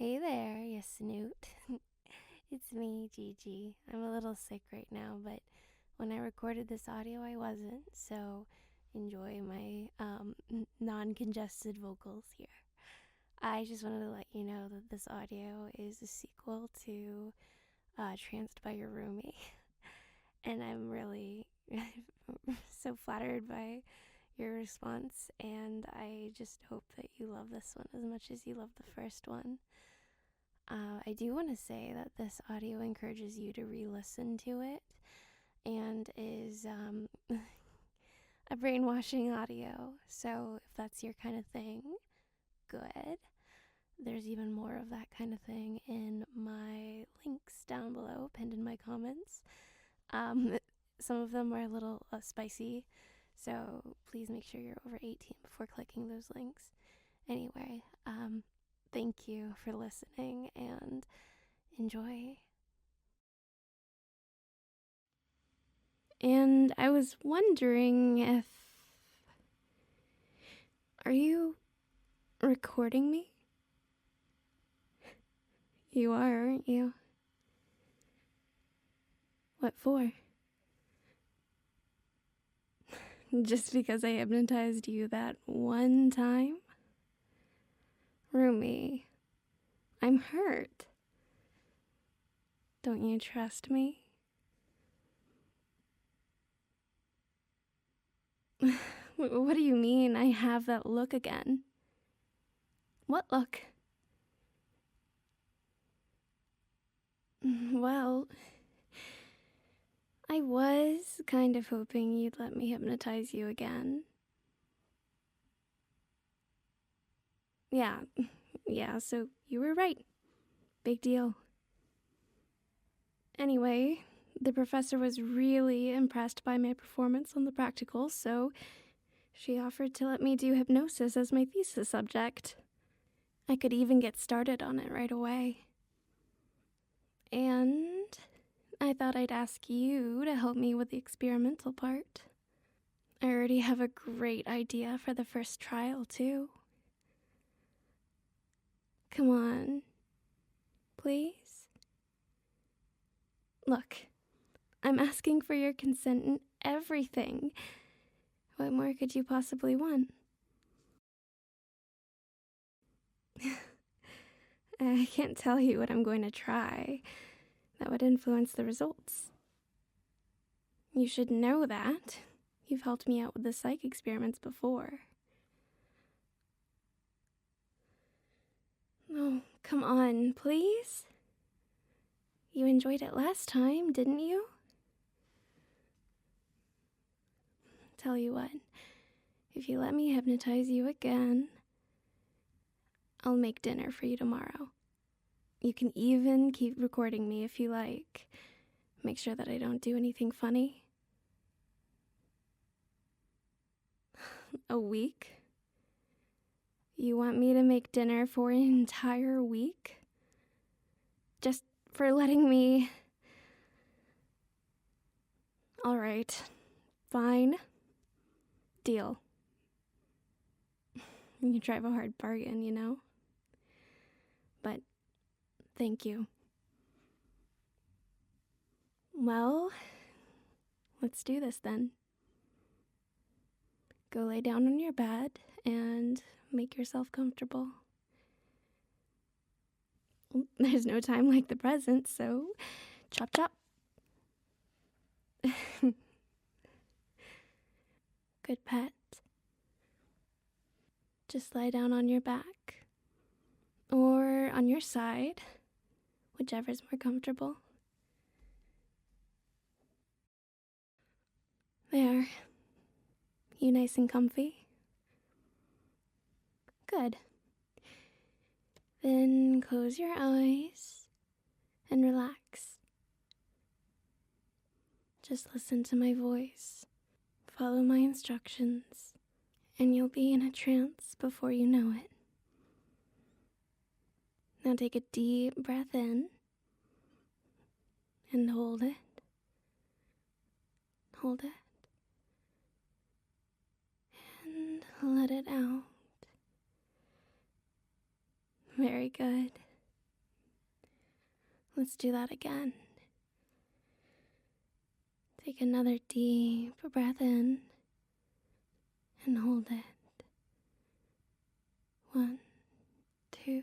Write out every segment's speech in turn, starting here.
Hey there, you snoot. It's me, Gigi. I'm a little sick right now, but when I recorded this audio, I wasn't, so enjoy my non-congested vocals here. I just wanted to let you know that this audio is a sequel to Tranced by your Roomie, and I'm really so flattered by your response, and I just hope that you love this one as much as you love the first one. I do want to say that this audio encourages you to re-listen to it and is a brainwashing audio. So if that's your kind of thing, good. There's even more of that kind of thing in my links down below, pinned in my comments. Some of them are a little spicy, so please make sure you're over 18 before clicking those links. Anyway, thank you for listening and enjoy. And I was wondering if... Are you recording me? You are, aren't you? What for? Just because I hypnotized you that one time? Roomie, I'm hurt. Don't you trust me? What do you mean I have that look again? What look? Well, I was kind of hoping you'd let me hypnotize you again. Yeah, so you were right. Big deal. Anyway, the professor was really impressed by my performance on the practicals, so she offered to let me do hypnosis as my thesis subject. I could even get started on it right away. And I thought I'd ask you to help me with the experimental part. I already have a great idea for the first trial, too. Come on. Please? Look, I'm asking for your consent in everything. What more could you possibly want? I can't tell you what I'm going to try. That would influence the results. You should know that. You've helped me out with the psych experiments before. Oh, come on, please? You enjoyed it last time, didn't you? Tell you what, if you let me hypnotize you again, I'll make dinner for you tomorrow. You can even keep recording me if you like. Make sure that I don't do anything funny. A week? You want me to make dinner for an entire week? Just for letting me... Alright, fine. Deal. You drive a hard bargain, you know? But thank you. Well, let's do this then. Go lay down on your bed and make yourself comfortable. There's no time like the present, so chop chop. Good pet. Just lie down on your back, or on your side, whichever's more comfortable. There. You nice and comfy? Good. Then close your eyes and relax. Just listen to my voice, follow my instructions, and you'll be in a trance before you know it. Now take a deep breath in and hold it. Hold it. And let it out. Very good. Let's do that again. Take another deep breath in and hold it. 1, 2,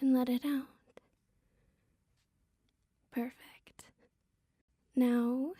and let it out. Perfect. Now,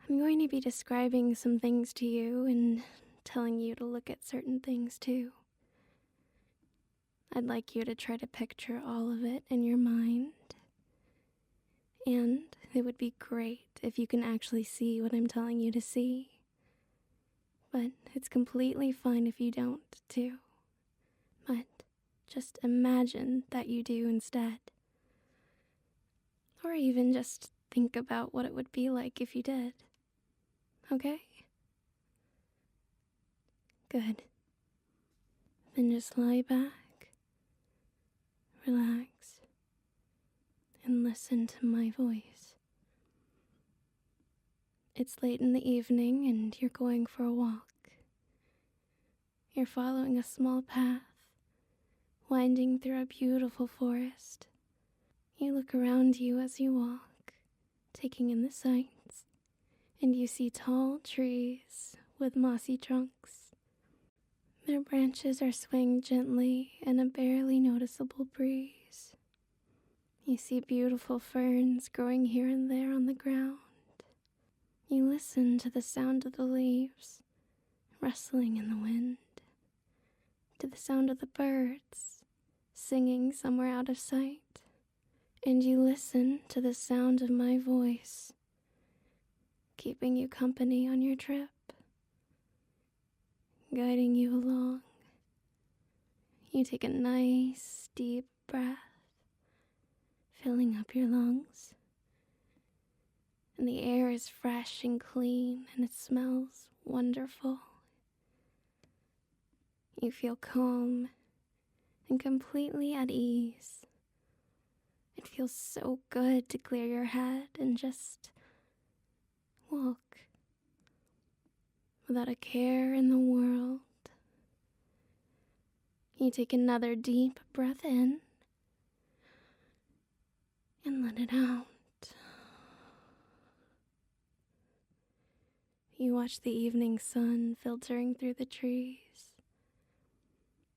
I'm going to be describing some things to you and telling you to look at certain things too. I'd like you to try to picture all of it in your mind. And it would be great if you can actually see what I'm telling you to see. But it's completely fine if you don't, too. But just imagine that you do instead. Or even just think about what it would be like if you did. Okay? Good. Then just lie back, relax, and listen to my voice. It's late in the evening and you're going for a walk. You're following a small path, winding through a beautiful forest. You look around you as you walk, taking in the sights, and you see tall trees with mossy trunks. Their branches are swaying gently in a barely noticeable breeze. You see beautiful ferns growing here and there on the ground. You listen to the sound of the leaves rustling in the wind, to the sound of the birds singing somewhere out of sight, and you listen to the sound of my voice, keeping you company on your trip, guiding you along. You take a nice, deep breath, filling up your lungs, and the air is fresh and clean, and it smells wonderful. You feel calm and completely at ease. It feels so good to clear your head and just walk without a care in the world. You take another deep breath in and let it out. You watch the evening sun filtering through the trees,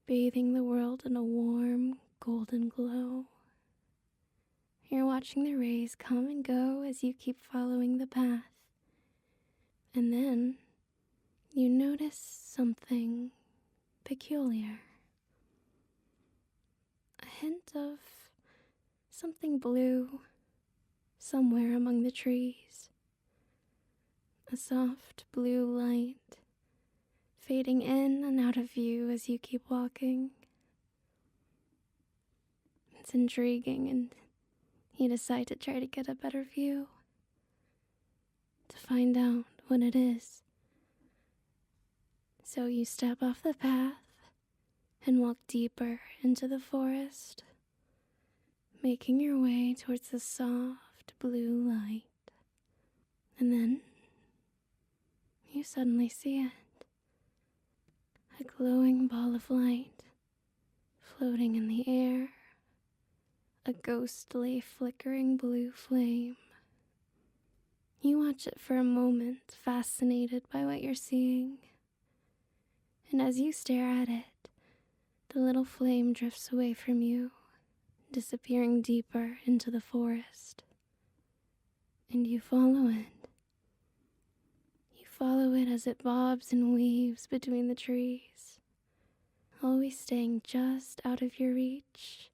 bathing the world in a warm, golden glow. You're watching the rays come and go as you keep following the path. And then you notice something peculiar. A hint of something blue somewhere among the trees. A soft blue light fading in and out of view as you keep walking. It's intriguing, and you decide to try to get a better view, to find out what it is. So you step off the path and walk deeper into the forest, making your way towards the soft blue light. And then you suddenly see it. A glowing ball of light floating in the air. A ghostly, flickering blue flame. You watch it for a moment, fascinated by what you're seeing. And as you stare at it, the little flame drifts away from you, disappearing deeper into the forest. And you follow it. You follow it as it bobs and weaves between the trees, always staying just out of your reach,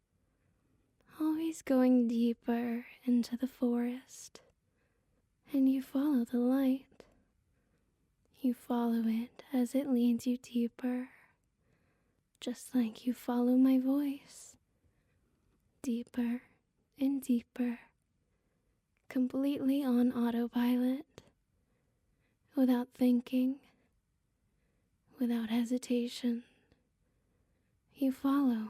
always going deeper into the forest. And you follow the light. You follow it as it leads you deeper, just like you follow my voice. Deeper and deeper, completely on autopilot, without thinking, without hesitation. You follow.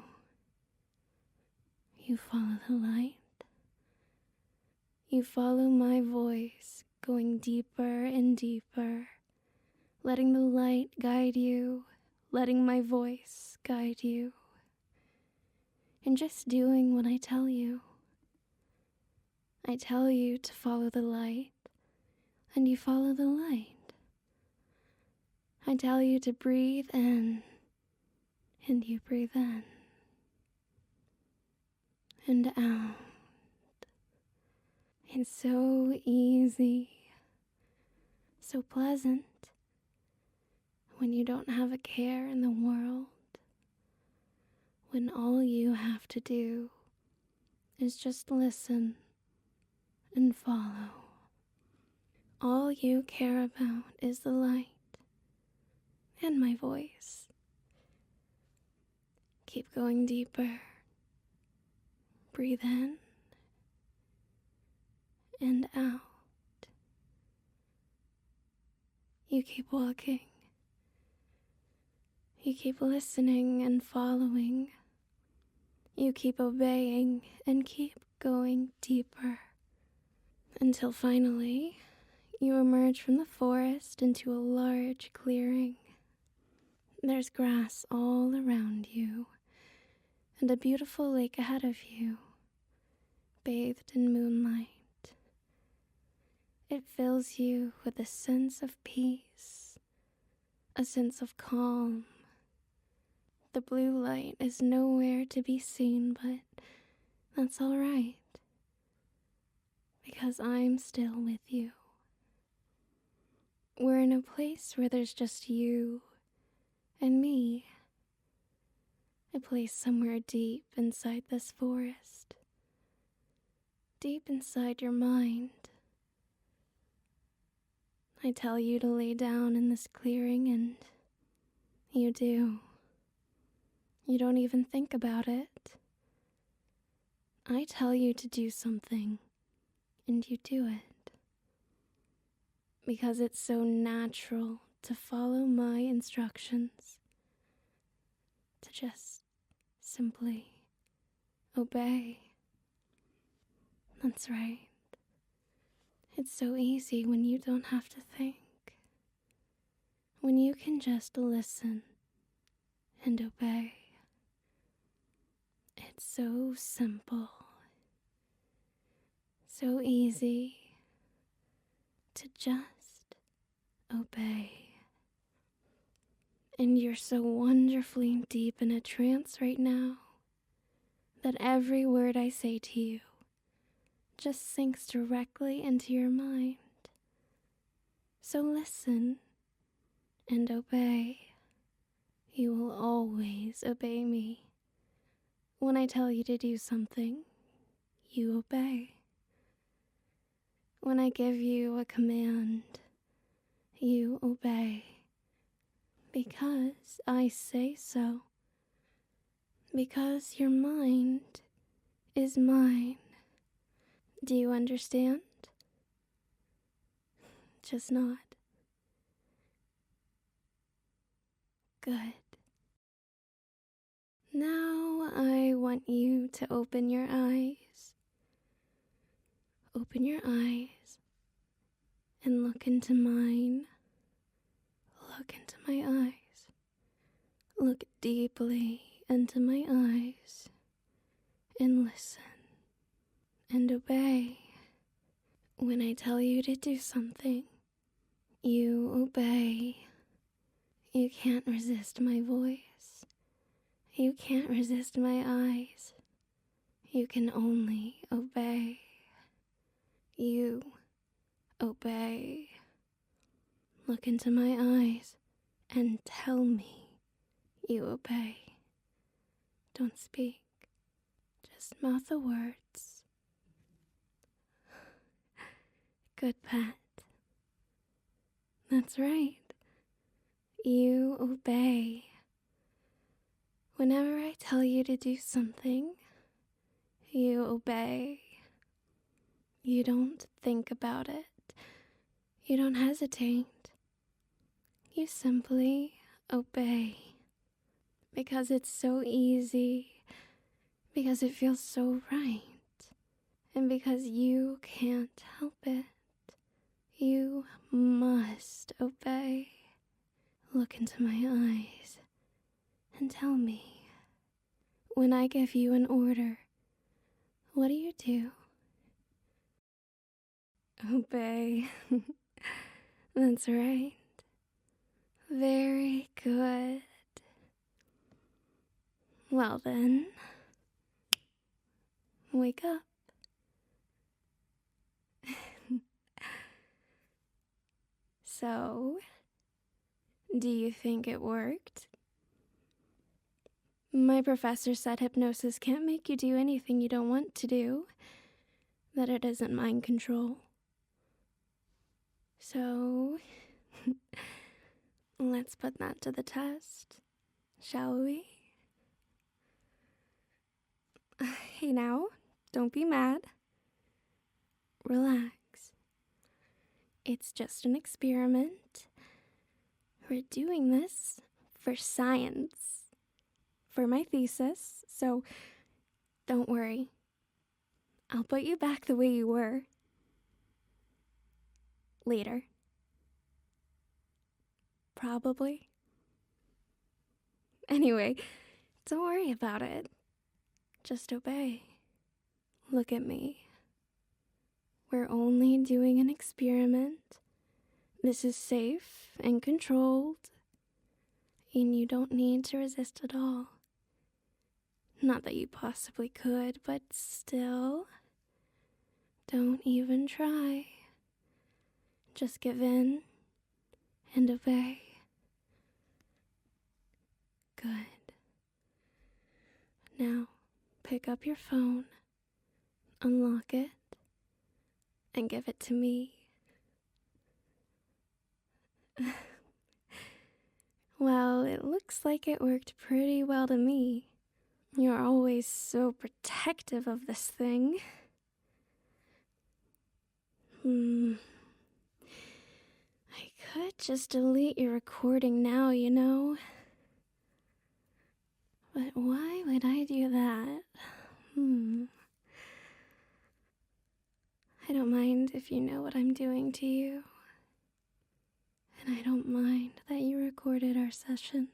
You follow the light. You follow my voice, going deeper and deeper, letting the light guide you, letting my voice guide you. and just doing what I tell you. I tell you to follow the light, and you follow the light. I tell you to breathe in, and you breathe in, and out. It's so easy, so pleasant, when you don't have a care in the world, when all you have to do is just listen and follow. All you care about is the light and my voice. Keep going deeper. Breathe in and out. You keep walking. You keep listening and following. You keep obeying and keep going deeper. Until finally, you emerge from the forest into a large clearing. There's grass all around you, and a beautiful lake ahead of you, bathed in moonlight. It fills you with a sense of peace, a sense of calm. The blue light is nowhere to be seen, but that's all right, because I'm still with you. We're in a place where there's just you and me, a place somewhere deep inside this forest, deep inside your mind. I tell you to lay down in this clearing, and you do. You don't even think about it. I tell you to do something, and you do it. Because it's so natural to follow my instructions, to just simply obey. That's right. It's so easy when you don't have to think, when you can just listen and obey. It's so simple, so easy to just obey. And you're so wonderfully deep in a trance right now that every word I say to you just sinks directly into your mind. So listen and obey. You will always obey me. When I tell you to do something, you obey. When I give you a command, you obey. Because I say so. Because your mind is mine. Do you understand? Just nod. Good. Now I want you to open your eyes. Open your eyes and look into mine. Look into my eyes. Look deeply into my eyes and listen and obey. When I tell you to do something, you obey. You can't resist my voice. You can't resist my eyes. You can only obey. You obey. Look into my eyes and tell me you obey. Don't speak. Just mouth the words. Good pet. That's right. You obey. Whenever I tell you to do something, you obey. You don't think about it. You don't hesitate. You simply obey. Because it's so easy. Because it feels so right. And because you can't help it. You must obey. Look into my eyes and tell me, When I give you an order, what do? Obey. That's right. Very good. Well then, wake up. So, do you think it worked? My professor said hypnosis can't make you do anything you don't want to do, that it isn't mind control. So, let's put that to the test, shall we? Hey now, don't be mad. Relax. It's just an experiment. We're doing this for science, for my thesis, so don't worry. I'll put you back the way you were. Later. Probably. Anyway, don't worry about it. Just obey. Look at me. We're only doing an experiment. This is safe and controlled, and you don't need to resist at all. Not that you possibly could, but still, don't even try. Just give in and obey. Good. Now, pick up your phone, unlock it, and give it to me. Well, it looks like it worked pretty well to me. You're always so protective of this thing. I could just delete your recording now, you know. But why would I do that? I don't mind if you know what I'm doing to you. And I don't mind that you recorded our session.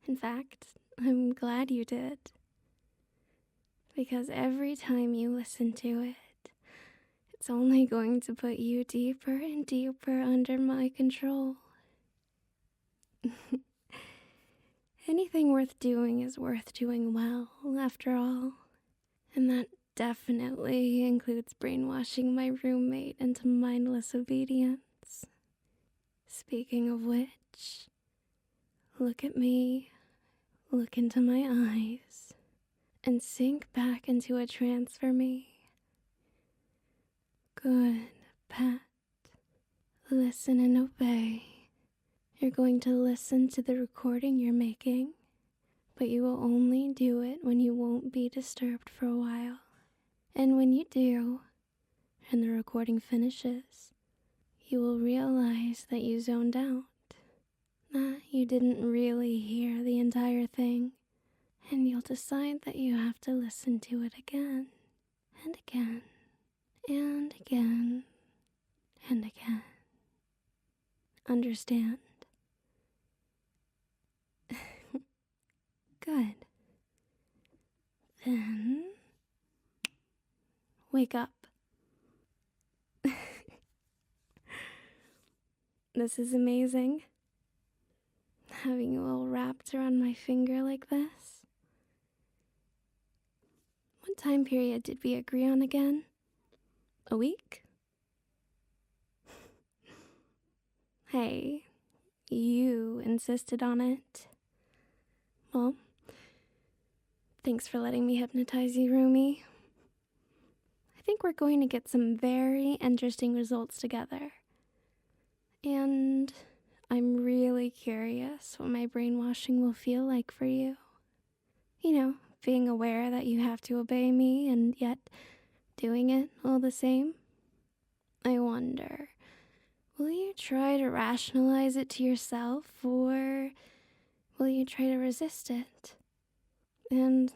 In fact, I'm glad you did. Because every time you listen to it, it's only going to put you deeper and deeper under my control. Anything worth doing is worth doing well, after all. And that definitely includes brainwashing my roommate into mindless obedience. Speaking of which, look at me, look into my eyes, and sink back into a trance for me. Good, Pat. Listen and obey. You're going to listen to the recording you're making, but you will only do it when you won't be disturbed for a while. And when you do, and the recording finishes, you will realize that you zoned out, that you didn't really hear the entire thing, and you'll decide that you have to listen to it again, and again, and again, and again. Understand? Good. Then, wake up. This is amazing. Having you all wrapped around my finger like this. What time period did we agree on again? A week? Hey, you insisted on it. Well, thanks for letting me hypnotize you, Roomie. I think we're going to get some very interesting results together. And I'm really curious what my brainwashing will feel like for you. You know, being aware that you have to obey me and yet doing it all the same. I wonder, will you try to rationalize it to yourself, or will you try to resist it? And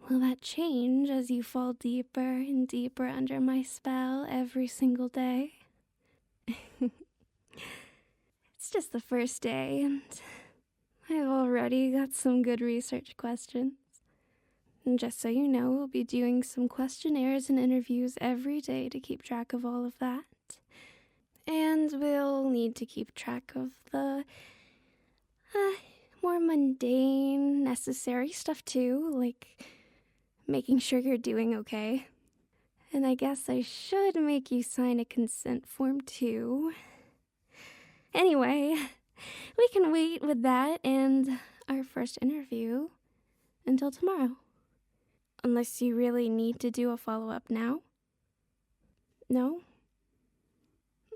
will that change as you fall deeper and deeper under my spell every single day? It's just the first day, and I've already got some good research questions. And just so you know, we'll be doing some questionnaires and interviews every day to keep track of all of that. And we'll need to keep track of the more mundane, necessary stuff too, like making sure you're doing okay. And I guess I should make you sign a consent form too. Anyway, we can wait with that and our first interview until tomorrow. Unless you really need to do a follow-up now? No?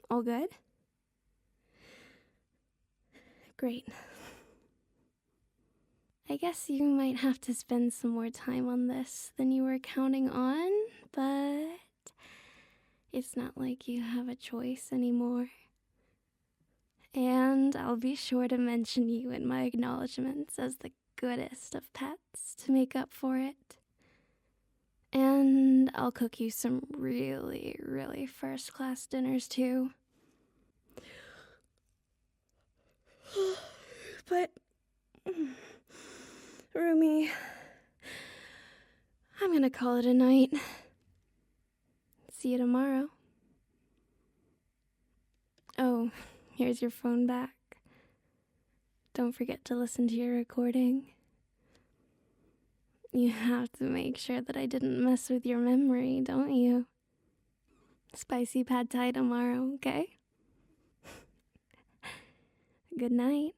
All good? Great. I guess you might have to spend some more time on this than you were counting on, but it's not like you have a choice anymore. And I'll be sure to mention you in my acknowledgments as the goodest of pets to make up for it. And I'll cook you some really, really first-class dinners too. But, Roomie, I'm gonna call it a night. See you tomorrow. Oh, here's your phone back. Don't forget to listen to your recording. You have to make sure that I didn't mess with your memory, don't you? Spicy pad thai tomorrow, okay? Good night.